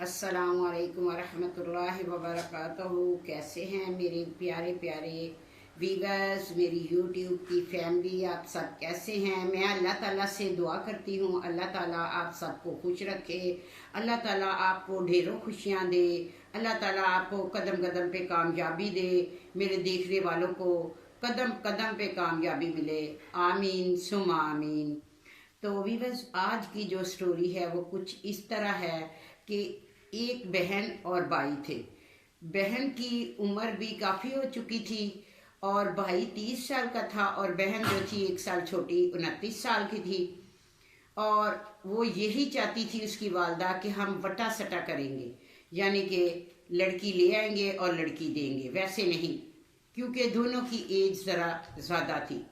अस्सलामुअलैकुम वरहमतुल्लाहि वबरकातुहू। कैसे हैं मेरे प्यारे प्यारे वीवर्स, मेरी यूट्यूब की फैमिली, आप सब कैसे हैं? मैं अल्लाह ताला से दुआ करती हूँ, अल्लाह ताला आप सबको खुश रखे, अल्लाह ताला आपको ढेरों खुशियाँ दे, अल्लाह ताला आपको कदम कदम पे कामयाबी दे, मेरे देखने वालों को कदम कदम पे कामयाबी मिले। आमीन सुमा आमीन। तो वीवर्स, आज की जो स्टोरी है वो कुछ इस तरह है कि एक बहन और भाई थे। बहन की उम्र भी काफ़ी हो चुकी थी और भाई 30 साल का था और बहन जो थी 1 साल छोटी 29 साल की थी। और वो यही चाहती थी उसकी वालदा कि हम वटा सटा करेंगे, यानी कि लड़की ले आएंगे और लड़की देंगे, वैसे नहीं, क्योंकि दोनों की एज ज़रा ज़्यादा थी।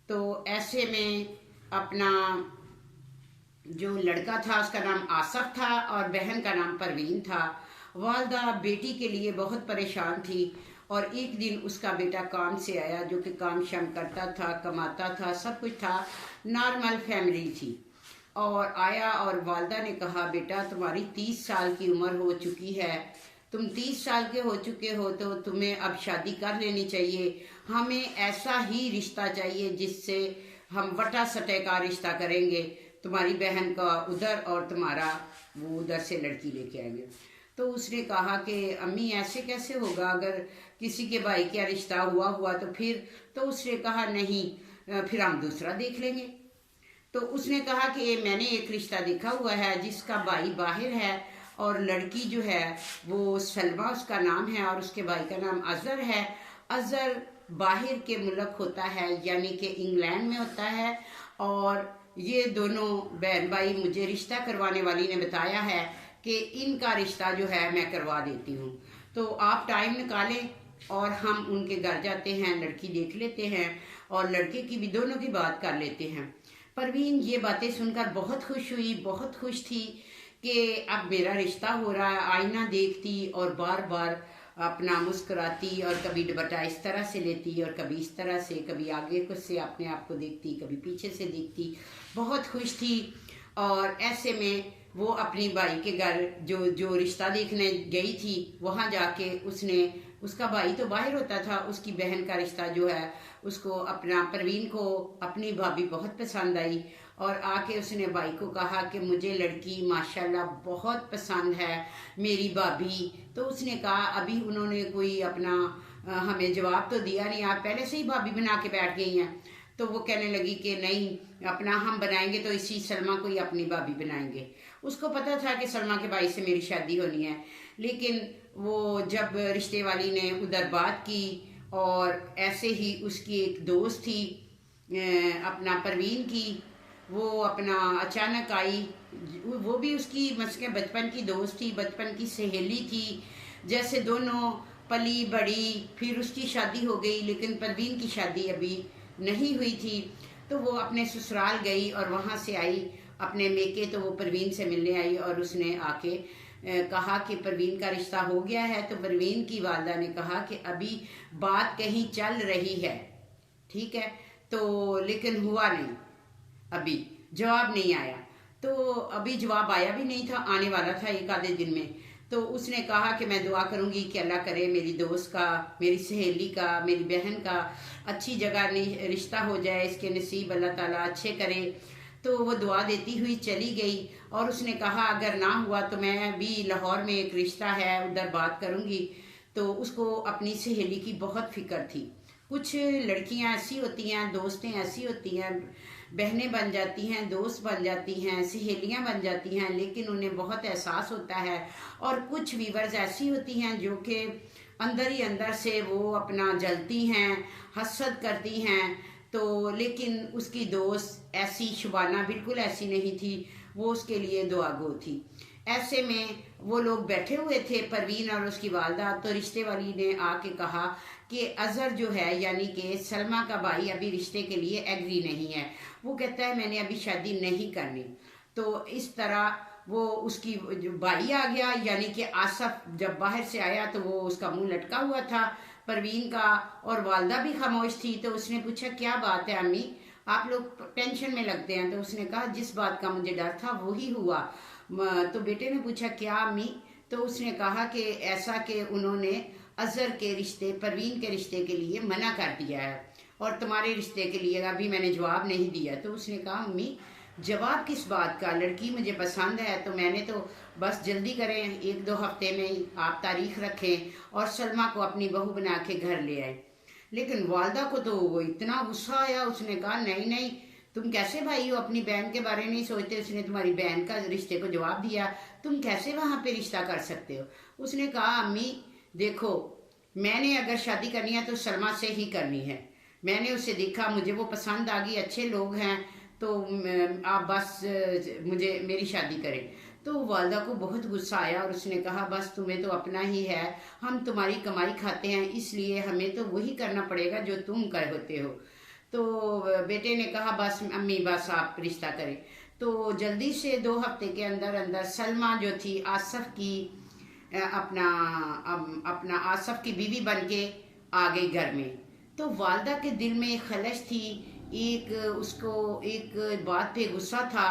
तो ऐसे में अपना जो लड़का था उसका नाम आसफ था और बहन का नाम परवीन था। वालदा बेटी के लिए बहुत परेशान थी और एक दिन उसका बेटा काम से आया, जो कि काम शाम करता था, कमाता था, सब कुछ था, नॉर्मल फैमिली थी। और आया और वालदा ने कहा, बेटा तुम्हारी 30 साल की उम्र हो चुकी है, तुम 30 साल के हो चुके हो तो तुम्हें अब शादी कर लेनी चाहिए। हमें ऐसा ही रिश्ता चाहिए जिससे हम वटा सटे का रिश्ता करेंगे, तुम्हारी बहन का उधर और तुम्हारा वो उधर से लड़की लेके आएंगे। तो उसने कहा कि अम्मी ऐसे कैसे होगा, अगर किसी के भाई का रिश्ता हुआ तो फिर। तो उसने कहा नहीं, फिर हम दूसरा देख लेंगे। तो उसने कहा कि मैंने एक रिश्ता देखा हुआ है जिसका भाई बाहर है और लड़की जो है वो सलमा उसका नाम है और उसके भाई का नाम अजहर है। अजहर बाहर के मुल्क होता है, यानी कि इंग्लैंड में होता है। और ये दोनों बहन भाई, मुझे रिश्ता करवाने वाली ने बताया है कि इनका रिश्ता जो है मैं करवा देती हूँ, तो आप टाइम निकालें और हम उनके घर जाते हैं, लड़की देख लेते हैं और लड़के की भी दोनों की बात कर लेते हैं। परवीन ये बातें सुनकर बहुत खुश हुई, बहुत खुश थी कि अब मेरा रिश्ता हो रहा है। आईना देखती और बार बार अपना मुस्कुराती और कभी दुपट्टा इस तरह से लेती और कभी इस तरह से, कभी आगे कुछ से अपने आप को देखती, कभी पीछे से देखती, बहुत खुश थी। और ऐसे में वो अपनी भाई के घर जो जो रिश्ता देखने गई थी वहाँ जाके उसने, उसका भाई तो बाहर होता था, उसकी बहन का रिश्ता जो है उसको, अपना परवीन को अपनी भाभी बहुत पसंद आई और आके उसने भाई को कहा कि मुझे लड़की माशाल्लाह बहुत पसंद है मेरी भाभी। तो उसने कहा, अभी उन्होंने कोई अपना हमें जवाब तो दिया नहीं, आप पहले से ही भाभी बना के बैठ गई हैं। तो वो कहने लगी कि नहीं, अपना हम बनाएंगे तो इसी सलमा को ही अपनी भाभी बनाएंगे। उसको पता था कि सलमा के भाई से मेरी शादी होनी है, लेकिन वो जब रिश्ते वाली ने उधर बात की और ऐसे ही उसकी एक दोस्त थी अपना परवीन की, वो अपना अचानक आई। वो भी उसकी मस्के बचपन की दोस्त थी, बचपन की सहेली थी, जैसे दोनों पली बड़ी। फिर उसकी शादी हो गई लेकिन परवीन की शादी अभी नहीं हुई थी। तो वो अपने ससुराल गई और वहाँ से आई अपने मेके, तो वो परवीन से मिलने आई और उसने आके कहा कि परवीन का रिश्ता हो गया है। तो परवीन की वालदा ने कहा कि अभी बात कहीं चल रही है, ठीक है, तो लेकिन हुआ नहीं, अभी जवाब नहीं आया। तो अभी जवाब आया भी नहीं था, आने वाला था एक आधे दिन में। तो उसने कहा कि मैं दुआ करूंगी कि अल्लाह करे मेरी दोस्त का, मेरी सहेली का, मेरी बहन का अच्छी जगह रिश्ता हो जाए, इसके नसीब अल्लाह ताला अच्छे करे। तो वो दुआ देती हुई चली गई और उसने कहा अगर ना हुआ तो मैं भी लाहौर में एक रिश्ता है उधर बात करूंगी। तो उसको अपनी सहेली की बहुत फिक्र थी। कुछ लड़कियां ऐसी होती हैं, दोस्तें ऐसी होती हैं, बहनें बन जाती हैं, दोस्त बन जाती हैं, सहेलियां बन जाती हैं, लेकिन उन्हें बहुत एहसास होता है। और कुछ वीवर्स ऐसी होती हैं जो कि अंदर ही अंदर से वो अपना जलती हैं, हसद करती हैं। तो लेकिन उसकी दोस्त ऐसी, शुबाना बिल्कुल ऐसी नहीं थी, वो उसके लिए दुआगो थी। ऐसे में वो लोग बैठे हुए थे, परवीन और उसकी वालदा। तो रिश्ते वाली ने आके कहा कि अजहर जो है, यानी कि सलमा का भाई, अभी रिश्ते के लिए एग्री नहीं है, वो कहता है मैंने अभी शादी नहीं करनी। तो इस तरह वो उसकी जो भाई आ गया, यानी कि आसफ जब बाहर से आया तो वो उसका मुंह लटका हुआ था परवीन का, और वालदा भी खामोश थी। तो उसने पूछा क्या बात है अम्मी, आप लोग टेंशन में लगते हैं? तो उसने कहा जिस बात का मुझे डर था वही हुआ। तो बेटे ने पूछा क्या अम्मी? तो उसने कहा कि ऐसा कि उन्होंने अजहर के रिश्ते, परवीन के रिश्ते के लिए मना कर दिया है और तुम्हारे रिश्ते के लिए अभी मैंने जवाब नहीं दिया। तो उसने कहा अम्मी जवाब किस बात का, लड़की मुझे पसंद है तो मैंने तो बस जल्दी करें, 1-2 हफ्ते में ही आप तारीख रखें और सलमा को अपनी बहू बना के घर ले आए। लेकिन वालदा को तो वो इतना गुस्सा आया, उसने कहा नहीं नहीं, तुम कैसे भाई हो, अपनी बहन के बारे में नहीं सोचते? उसने तुम्हारी बहन का रिश्ते को जवाब दिया, तुम कैसे वहाँ पे रिश्ता कर सकते हो? उसने कहा अम्मी देखो, मैंने अगर शादी करनी है तो सलमा से ही करनी है। मैंने उसे देखा, मुझे वो पसंद आ गई, अच्छे लोग हैं, तो आप बस मुझे मेरी शादी करें। तो वालदा को बहुत गुस्सा आया और उसने कहा बस तुम्हें तो अपना ही है, हम तुम्हारी कमाई खाते हैं, इसलिए हमें तो वही करना पड़ेगा जो तुम कर होते हो। तो बेटे ने कहा बस अम्मी बस आप रिश्ता करें। तो जल्दी से 2 हफ्ते के अंदर अंदर सलमा जो थी आसफ की अपना आसफ की बीवी बन के आ गई घर में। तो वालदा के दिल में एक खलश थी, एक उसको एक बात पे गुस्सा था।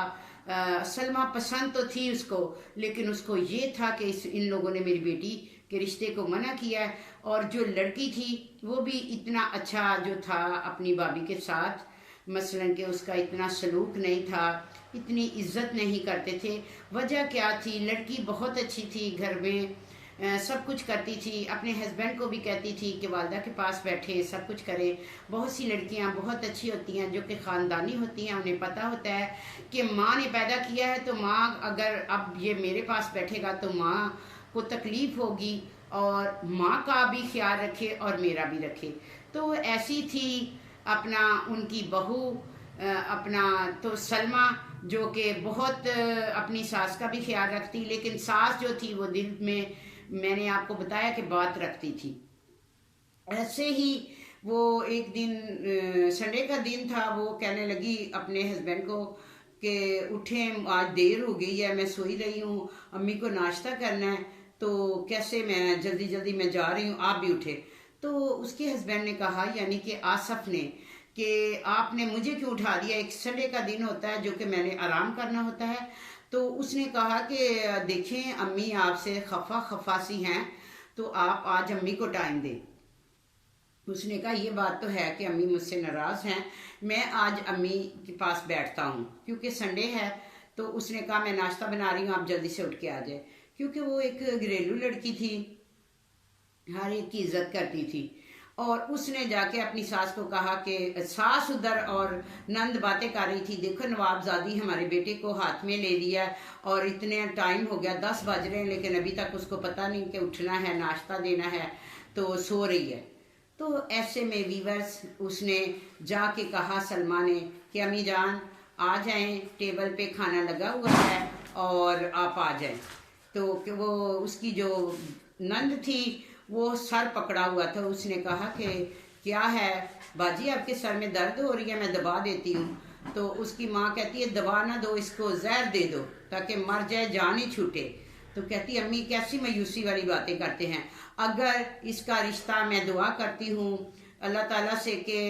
सलमा पसंद तो थी उसको, लेकिन उसको ये था कि इन लोगों ने मेरी बेटी के रिश्ते को मना किया है। और जो लड़की थी वो भी इतना अच्छा जो था अपनी भाभी के साथ, मसलन कि उसका इतना सलूक नहीं था, इतनी इज्जत नहीं करते थे। वजह क्या थी? लड़की बहुत अच्छी थी, घर में सब कुछ करती थी, अपने हस्बैंड को भी कहती थी कि वालदा के पास बैठे सब कुछ करे। बहुत सी लड़कियां बहुत अच्छी होती हैं जो कि ख़ानदानी होती हैं, उन्हें पता होता है कि माँ ने पैदा किया है तो माँ अगर अब ये मेरे पास बैठेगा तो माँ को तकलीफ़ होगी, और माँ का भी ख्याल रखे और मेरा भी रखे। तो ऐसी थी अपना उनकी बहू, अपना तो सलमा जो कि बहुत अपनी सास का भी ख्याल रखती, लेकिन सास जो थी वो दिल में, मैंने आपको बताया कि बात रखती थी। ऐसे ही वो एक दिन संडे का दिन था, वो कहने लगी अपने हस्बैंड को कि उठें आज देर हो गई है, मैं सोई रही हूँ, अम्मी को नाश्ता करना है, तो कैसे मैं जल्दी जल्दी मैं जा रही हूँ, आप भी उठे। तो उसके हस्बैंड ने कहा, यानी कि आसफ ने, कि आपने मुझे क्यों उठा दिया, एक संडे का दिन होता है जो कि मैंने आराम करना होता है। तो उसने कहा कि देखें अम्मी आपसे खफा सी हैं, तो आप आज अम्मी को टाइम दें। उसने कहा ये बात तो है कि अम्मी मुझसे नाराज़ हैं, मैं आज अम्मी के पास बैठता हूँ क्योंकि संडे है। तो उसने कहा मैं नाश्ता बना रही हूँ, आप जल्दी से उठ के आ जाए, क्योंकि वो एक घरेलू लड़की थी, हर एक की इज्जत करती थी। और उसने जाके अपनी सास को कहा कि सास उधर और नंद बातें कर रही थी, देखो नवाबजादी हमारे बेटे को हाथ में ले लिया और इतने टाइम हो गया, 10 बज रहे हैं, लेकिन अभी तक उसको पता नहीं कि उठना है, नाश्ता देना है, तो सो रही है। तो ऐसे में वीवर्स उसने जाके कहा सलमा ने कि अम्मी जान आ जाएं, टेबल पे खाना लगा हुआ है और आप आ जाएं। तो वो उसकी जो नंद थी वो सर पकड़ा हुआ था, उसने कहा कि क्या है बाजी आपके सर में दर्द हो रही है, मैं दबा देती हूँ। तो उसकी माँ कहती है दबा ना दो, इसको जहर दे दो ताकि मर जाए, जान ही छूटे। तो कहती अम्मी कैसी मायूसी वाली बातें करते हैं, अगर इसका रिश्ता मैं दुआ करती हूँ अल्लाह ताला से कि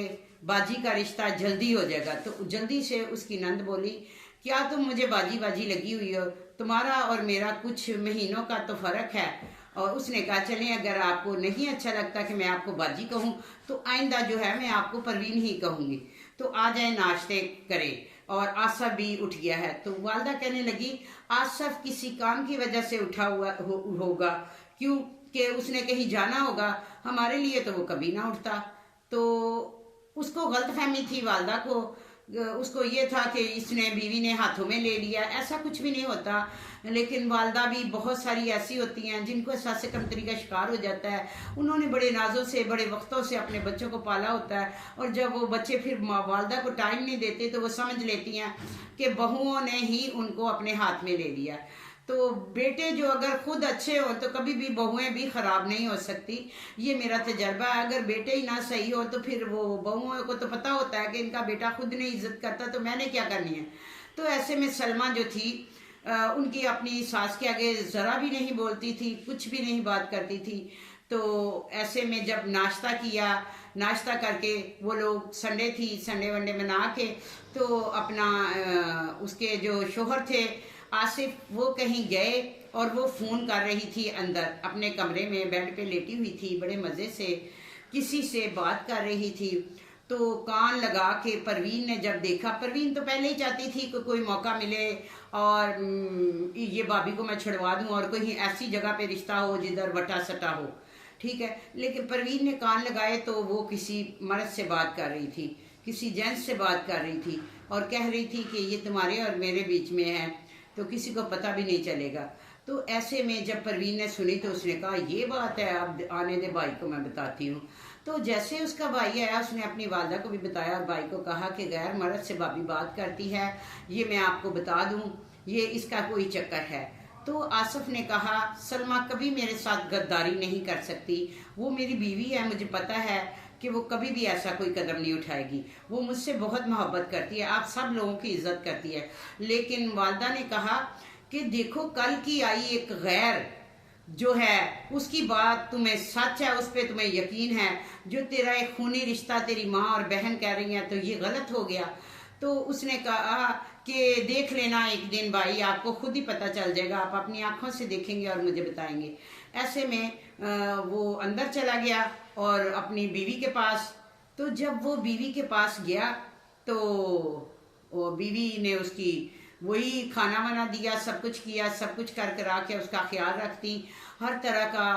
बाजी का रिश्ता जल्दी हो जाएगा। तो जल्दी से उसकी नंद बोली क्या तुम मुझे बाजी बाजी लगी हुई हो, तुम्हारा और मेरा कुछ महीनों का तो फ़र्क है। और उसने कहा चलें अगर आपको नहीं अच्छा लगता कि मैं आपको बाजी कहूँ तो आइंदा जो है मैं आपको परवीन ही कहूँगी, तो आ जाए नाश्ते करें। और आसफ भी उठ गया है। तो वालदा कहने लगी आसफ किसी काम की वजह से उठा हुआ होगा, क्यों कि उसने कहीं जाना होगा, हमारे लिए तो वो कभी ना उठता। तो उसको गलतफहमी थी वालदा को, उसको ये था कि इसने बीवी ने हाथों में ले लिया, ऐसा कुछ भी नहीं होता। लेकिन वालदा भी बहुत सारी ऐसी होती हैं जिनको एहसास कमतरी का शिकार हो जाता है, उन्होंने बड़े नाजों से बड़े वक्तों से अपने बच्चों को पाला होता है, और जब वो बच्चे फिर वालदा को टाइम नहीं देते तो वो समझ लेती हैं कि बहुओं ने ही उनको अपने हाथ में ले लिया। तो बेटे जो अगर खुद अच्छे हो तो कभी भी बहुएं भी खराब नहीं हो सकती, ये मेरा तजर्बा है। अगर बेटे ही ना सही हो तो फिर वो बहुओं को तो पता होता है कि इनका बेटा खुद नहीं इज्जत करता तो मैंने क्या करनी है। तो ऐसे में सलमा जो थी उनकी अपनी सास के आगे ज़रा भी नहीं बोलती थी, कुछ भी नहीं बात करती थी। तो ऐसे में जब नाश्ता किया, नाश्ता करके वो लोग, संडे थी, संडे वनडे मना के, तो अपना उसके जो शोहर थे आसिफ वो कहीं गए और वो फ़ोन कर रही थी अंदर अपने कमरे में, बेड पे लेटी हुई थी, बड़े मज़े से किसी से बात कर रही थी। तो कान लगा के परवीन ने जब देखा, परवीन तो पहले ही चाहती थी कि कोई मौका मिले और ये भाभी को मैं छुड़वा दूं और कहीं ऐसी जगह पे रिश्ता हो जिधर वटा सटा हो, ठीक है। लेकिन परवीन ने कान लगाए तो वो किसी मर्द से बात कर रही थी, किसी जेंट्स से बात कर रही थी और कह रही थी कि ये तुम्हारे और मेरे बीच में है तो किसी को पता भी नहीं चलेगा। तो ऐसे में जब परवीन ने सुनी तो उसने कहा ये बात है, अब आने दे भाई को मैं बताती हूँ। तो जैसे उसका भाई आया उसने अपनी वालदा को भी बताया और भाई को कहा कि गैर मर्द से भाभी बात करती है, ये मैं आपको बता दूं, ये इसका कोई चक्कर है। तो आसिफ ने कहा सलमा कभी मेरे साथ गद्दारी नहीं कर सकती, वो मेरी बीवी है, मुझे पता है कि वो कभी भी ऐसा कोई कदम नहीं उठाएगी, वो मुझसे बहुत मोहब्बत करती है, आप सब लोगों की इज्जत करती है। लेकिन वालदा ने कहा कि देखो कल की आई एक गैर जो है उसकी बात तुम्हें सच है, उस पर तुम्हें यकीन है, जो तेरा एक खूनी रिश्ता तेरी माँ और बहन कह रही हैं तो ये गलत हो गया। तो उसने कहा कि देख लेना एक दिन भाई, आपको खुद ही पता चल जाएगा, आप अपनी आंखों से देखेंगे और मुझे बताएंगे। ऐसे में वो अंदर चला गया और अपनी बीवी के पास। तो जब वो बीवी के पास गया तो वो बीवी ने उसकी वही खाना वाना दिया, सब कुछ किया, सब कुछ कर करा के उसका ख्याल रखती हर तरह का।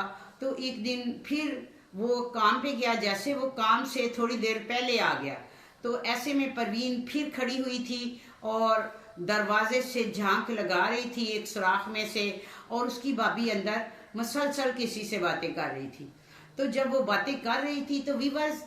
तो एक दिन फिर वो काम पे गया, जैसे वो काम से थोड़ी देर पहले आ गया तो ऐसे में परवीन फिर खड़ी हुई थी और दरवाजे से झांक लगा रही थी एक सुराख में से, और उसकी भाभी अंदर मसलसल किसी से बातें कर रही थी। तो जब वो बातें कर रही थी तो व्यूअर्स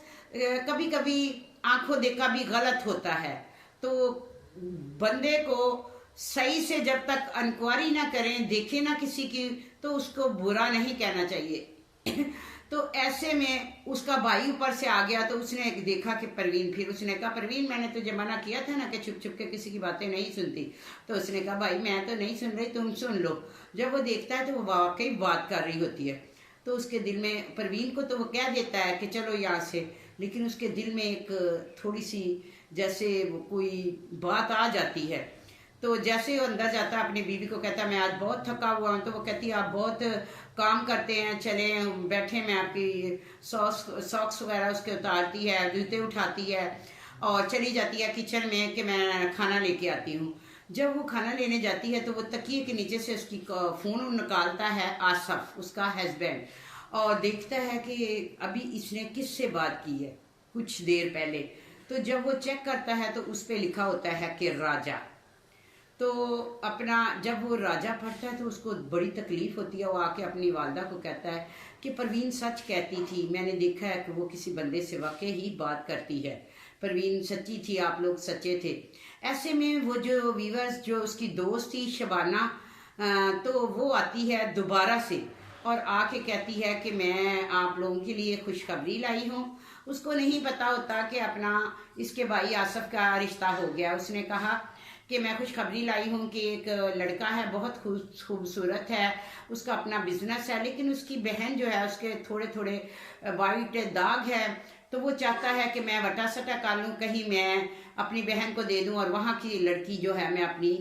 कभी कभी आंखों देखा भी गलत होता है, तो बंदे को सही से जब तक इंक्वायरी ना करें, देखे ना किसी की, तो उसको बुरा नहीं कहना चाहिए। तो ऐसे में उसका भाई ऊपर से आ गया तो उसने देखा कि परवीन, फिर उसने कहा परवीन मैंने तुझे मना किया था ना कि छुप छुप के किसी की बातें नहीं सुनती। तो उसने कहा भाई मैं तो नहीं सुन रही, तुम सुन लो। जब वो देखता है तो वो वाकई बात कर रही होती है। तो उसके दिल में, परवीन को तो वो कह देता है कि चलो यहाँ से, लेकिन उसके दिल में एक थोड़ी सी जैसे कोई बात आ जाती है। तो जैसे वो अंदर जाता है अपनी बीवी को कहता है मैं आज बहुत थका हुआ हूँ। तो वो कहती है आप बहुत काम करते हैं, चले बैठे, मैं आपकी सॉक्स वगैरह उसके उतारती है, जूते उठाती है और चली जाती है किचन में कि मैं खाना लेके आती हूँ। जब वो खाना लेने जाती है तो वो तकिए के नीचे से उसकी फ़ोन निकालता है आसफ, उसका हस्बैंड, और देखता है कि अभी इसने किससे बात की है कुछ देर पहले। तो जब वो चेक करता है तो उस पर लिखा होता है कि राजा। तो अपना जब वो राजा पढ़ता है तो उसको बड़ी तकलीफ होती है। वो आके अपनी वालदा को कहता है कि परवीन सच कहती थी, मैंने देखा है कि वो किसी बंदे से वाकई ही बात करती है, परवीन सच्ची थी, आप लोग सच्चे थे। ऐसे में वो जो व्यूअर्स जो उसकी दोस्त थी शबाना, तो वो आती है दोबारा से और आके कहती है कि मैं आप लोगों के लिए खुशखबरी लाई हूँ। उसको नहीं पता होता कि अपना इसके भाई आसफ का रिश्ता हो गया। उसने कहा कि मैं खुशखबरी लाई हूँ कि एक लड़का है, बहुत खूबसूरत है, उसका अपना बिजनेस है, लेकिन उसकी बहन जो है उसके थोड़े थोड़े वाइट दाग है। तो वो चाहता है कि मैं वटा सटा कर लूँ, कहीं मैं अपनी बहन को दे दूँ और वहाँ की लड़की जो है मैं अपनी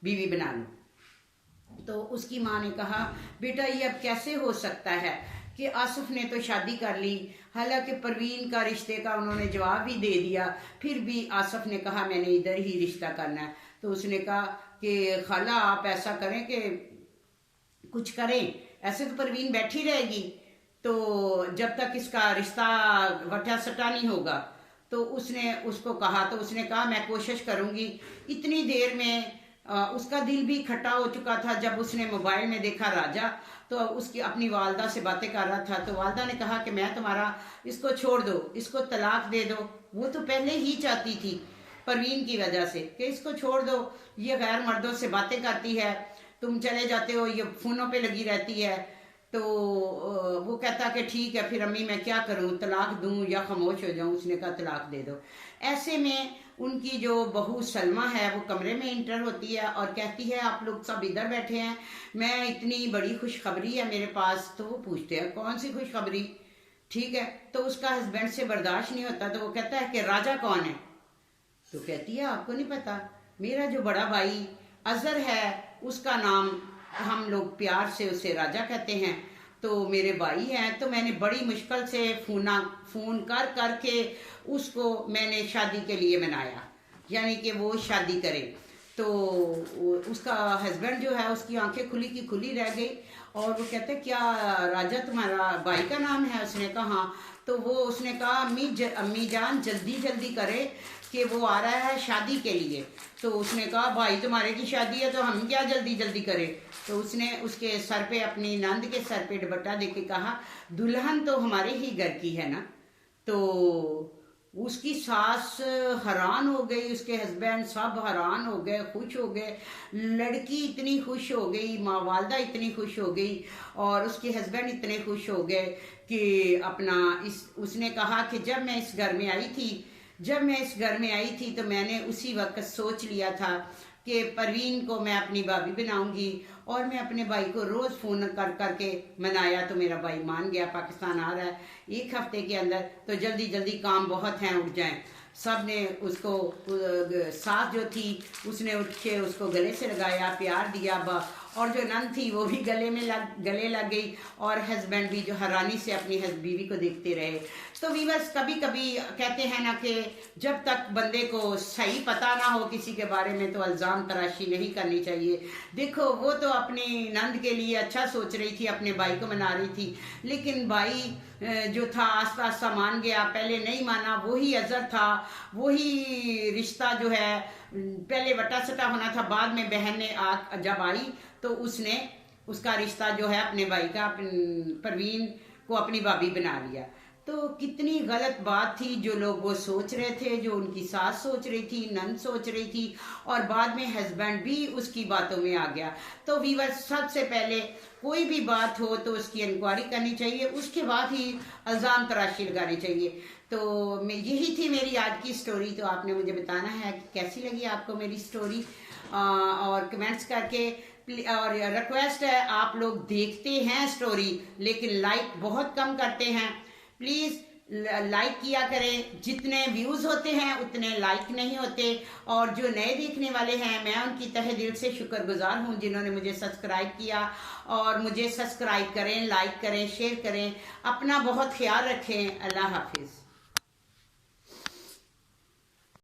बीवी बना लूँ। तो उसकी माँ ने कहा बेटा ये अब कैसे हो सकता है कि आसिफ ने तो शादी कर ली, हालांकि परवीन का रिश्ते का उन्होंने जवाब भी दे दिया, फिर भी आसिफ ने कहा मैंने इधर ही रिश्ता करना है। तो उसने कहा कि खाला आप ऐसा करें कि कुछ करें, ऐसे तो परवीन बैठी रहेगी तो जब तक इसका रिश्ता वटा सटा नहीं होगा। तो उसने उसको कहा, तो उसने कहा मैं कोशिश करूंगी। इतनी देर में उसका दिल भी खट्टा हो चुका था। जब उसने मोबाइल में देखा राजा तो उसकी अपनी वालदा से बातें कर रहा था। तो वालदा ने कहा कि मैं तुम्हारा, इसको छोड़ दो, इसको तलाक दे दो। वो तो पहले ही चाहती थी परवीन की वजह से कि इसको छोड़ दो, ये गैर मर्दों से बातें करती है, तुम चले जाते हो, ये फोनों पे लगी रहती है। तो वो कहता कि ठीक है फिर अम्मी मैं क्या करूं, तलाक दूं या खामोश हो जाऊं। उसने कहा तलाक दे दो। ऐसे में उनकी जो बहू सलमा है वो कमरे में इंटर होती है और कहती है आप लोग सब इधर बैठे हैं, मैं इतनी बड़ी खुशखबरी है मेरे पास। तो वो पूछते हैं कौन सी खुशखबरी, ठीक है। तो उसका हस्बैंड से बर्दाश्त नहीं होता तो वो कहता है कि राजा कौन है। तो कहती है आपको नहीं पता, मेरा जो बड़ा भाई अजहर है उसका नाम हम लोग प्यार से उसे राजा कहते हैं। तो मेरे भाई हैं, तो मैंने बड़ी मुश्किल से फ़ोन कर करके उसको मैंने शादी के लिए मनाया, यानी कि वो शादी करे। तो उसका हस्बैंड जो है, उसकी आंखें खुली की खुली रह गई और वो कहते क्या राजा तुम्हारा भाई का नाम है? उसने कहा हाँ। तो वो उसने कहा अम्मी जान जल्दी जल्दी करे कि वो आ रहा है शादी के लिए। तो उसने कहा भाई तुम्हारे की शादी है तो हम क्या जल्दी जल्दी करें? तो उसने उसके सर पे, अपनी नंद के सर पे दुपट्टा दे के कहा दुल्हन तो हमारे ही घर की है ना। तो उसकी सास हैरान हो गई, उसके हस्बैंड सब हैरान हो गए, खुश हो गए, लड़की इतनी खुश हो गई, माँ वालदा इतनी खुश हो गई और उसके हस्बैंड इतने खुश हो गए कि उसने कहा कि जब मैं इस घर में आई थी तो मैंने उसी वक्त सोच लिया था कि परवीन को मैं अपनी भाभी बनाऊंगी और मैं अपने भाई को रोज़ फ़ोन कर करके मनाया। तो मेरा भाई मान गया, पाकिस्तान आ रहा है 1 हफ्ते के अंदर, तो जल्दी जल्दी काम बहुत हैं, उठ जाएं। सब ने उसको, सास जो थी उसने उठ के उसको गले से लगाया, प्यार दिया, और जो नंद थी वो भी गले लग गई और हस्बैंड भी जो हैरानी से अपनी बीवी को देखते रहे। तो वीवर्स, कभी कभी कहते हैं ना कि जब तक बंदे को सही पता ना हो किसी के बारे में तो इल्ज़ाम तराशी नहीं करनी चाहिए। देखो वो तो अपनी नंद के लिए अच्छा सोच रही थी, अपने भाई को मना रही थी, लेकिन भाई जो था आस्ता आस्ता मान गया, पहले नहीं माना। वही अजर था, वही रिश्ता जो है, पहले वटा सटा होना था, बाद में बहन ने जब आई तो उसने उसका रिश्ता जो है अपने भाई का, परवीन को अपनी भाभी बना लिया। तो कितनी गलत बात थी जो लोग वो सोच रहे थे, जो उनकी सास सोच रही थी, नंद सोच रही थी, और बाद में हस्बैंड भी उसकी बातों में आ गया। तो वीवर्स, सबसे पहले कोई भी बात हो तो उसकी इंक्वायरी करनी चाहिए, उसके बाद ही इल्ज़ाम तराशी लगानी चाहिए। तो यही थी मेरी आज की स्टोरी। तो आपने मुझे बताना है कि कैसी लगी आपको मेरी स्टोरी, और कमेंट्स करके। और रिक्वेस्ट है, आप लोग देखते हैं स्टोरी लेकिन लाइक बहुत कम करते हैं, प्लीज़ लाइक किया करें। जितने व्यूज़ होते हैं उतने लाइक नहीं होते। और जो नए देखने वाले हैं, मैं उनकी तहे दिल से शुक्रगुजार हूँ जिन्होंने मुझे सब्सक्राइब किया। और मुझे सब्सक्राइब करें, लाइक करें, शेयर करें। अपना बहुत ख्याल रखें। अल्लाह हाफिज़।